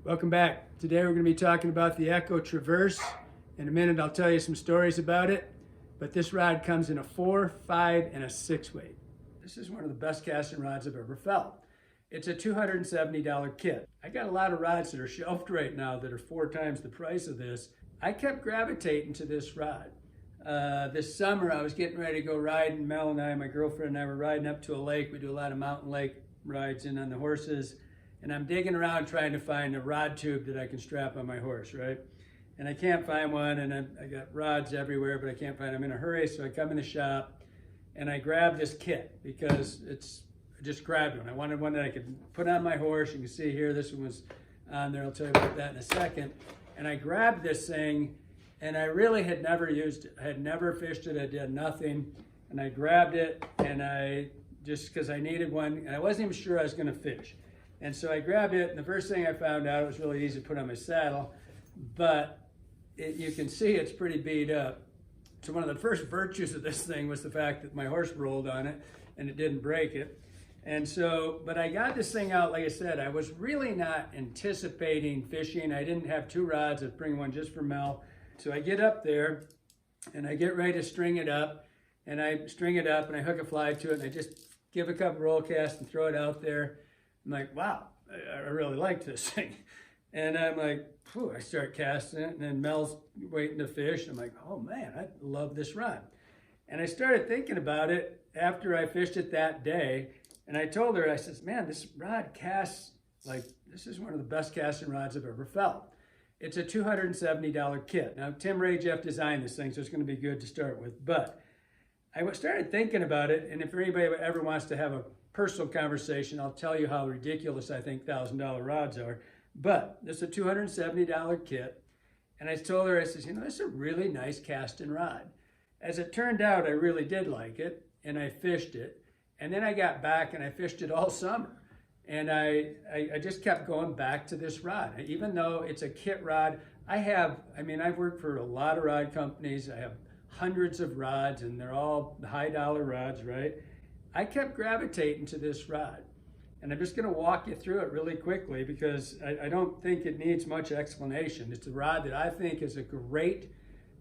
Welcome back. Today we're going to be talking about the Echo Traverse. In a minute I'll tell you some stories about it, but this rod comes in a 4, 5, and a 6 weight. This is one of the best casting rods I've ever felt. It's a $270 kit. I got a lot of rods that are shelved right now that are 4 times the price of this. I kept gravitating to this rod. This summer I was getting ready to go riding. Mel and I, my girlfriend and I, were riding up to a lake. We do a lot of mountain lake rides in on the horses. And I'm digging around trying to find a rod tube that I can strap on my horse, right? And I can't find one, and I got rods everywhere, but I can't find them. I'm in a hurry, so I come in the shop, and I grab this kit because I just grabbed one. I wanted one that I could put on my horse. You can see here, this one was on there. I'll tell you about that in a second. And I grabbed this thing, and I really had never used it. I had never fished it. I did nothing. And I grabbed it, and just because I needed one, and I wasn't even sure I was going to fish. And so I grabbed it, and the first thing I found out, it was really easy to put on my saddle, but you can see it's pretty beat up. So one of the first virtues of this thing was the fact that my horse rolled on it, and it didn't break it. And so, but I got this thing out, like I said, I was really not anticipating fishing. I didn't have 2 rods, I'd bring one just for Mel. So I get up there, and I get ready to string it up, and I string it up, and I hook a fly to it, and I just give a couple roll casts and throw it out there. I'm like, wow, I really like this thing. And I'm like, phew, I start casting it, and then Mel's waiting to fish. I'm like, oh man, I love this rod. And I started thinking about it after I fished it that day, and I told her, I says, man, this rod casts, like, this is one of the best casting rods I've ever felt. It's a $270 kit. Now, Tim Ray Jeff designed this thing, so it's gonna be good to start with. But I started thinking about it, and if anybody ever wants to have a personal conversation, I'll tell you how ridiculous I think $1,000 rods are. But this is a $270 kit. And I told her, I said, you know, this is a really nice casting rod. As it turned out, I really did like it, and I fished it. And then I got back and I fished it all summer. And I just kept going back to this rod. Even though it's a kit rod, I've worked for a lot of rod companies. I have hundreds of rods, and they're all high dollar rods, right? I kept gravitating to this rod, and I'm just going to walk you through it really quickly because I don't think it needs much explanation. It's a rod that I think is a great,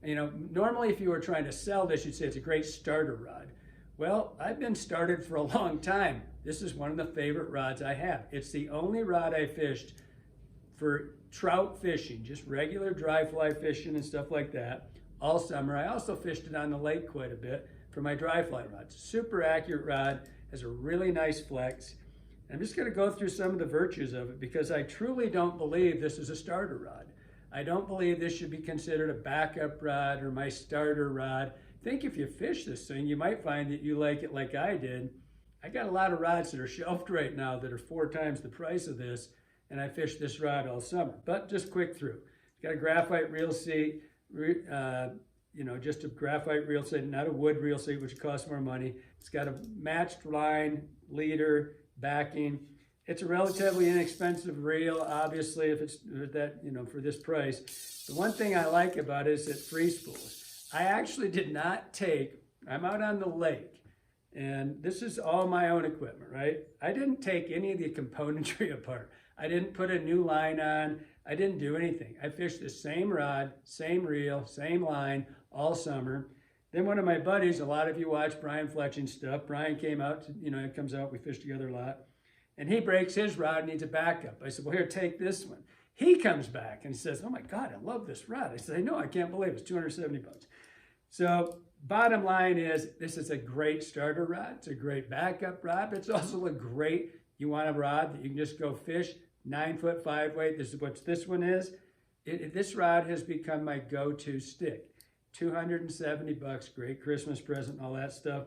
normally if you were trying to sell this, you'd say it's a great starter rod. Well, I've been started for a long time. This is one of the favorite rods I have. It's the only rod I fished for trout fishing, just regular dry fly fishing and stuff like that all summer. I also fished it on the lake quite a bit for my dry fly rods. Super accurate rod, has a really nice flex. I'm just going to go through some of the virtues of it because I truly don't believe this is a starter rod. I don't believe this should be considered a backup rod or my starter rod. I think if you fish this thing, you might find that you like it like I did. I got a lot of rods that are shelved right now that are 4 times the price of this, and I fished this rod all summer. But just quick through. It's got a graphite reel seat, just a graphite reel seat, not a wood reel seat, which costs more money. It's got a matched line, leader, backing. It's a relatively inexpensive reel, obviously, if it's that, for this price. The one thing I like about it is it free spools. I actually did not I'm out on the lake, and this is all my own equipment, right? I didn't take any of the componentry apart. I didn't put a new line on. I didn't do anything. I fished the same rod, same reel, same line all summer. Then one of my buddies, a lot of you watch Brian Fletching's stuff. Brian came out, it comes out, we fish together a lot. And he breaks his rod and needs a backup. I said, well, here, take this one. He comes back and he says, oh my God, I love this rod. I said, I know, I can't believe it. It's 270 bucks. So bottom line is, this is a great starter rod. It's a great backup rod, but it's also a great, you want a rod that you can just go fish, 9-foot 5 weight. This is what this one is. This rod has become my go-to stick. 270 bucks, great Christmas present and all that stuff.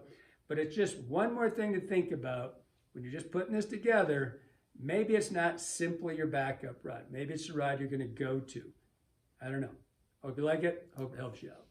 But it's just one more thing to think about when you're just putting this together. Maybe it's not simply your backup rod. Maybe it's the rod you're going to go to. I don't know. Hope you like it. Hope it helps you out.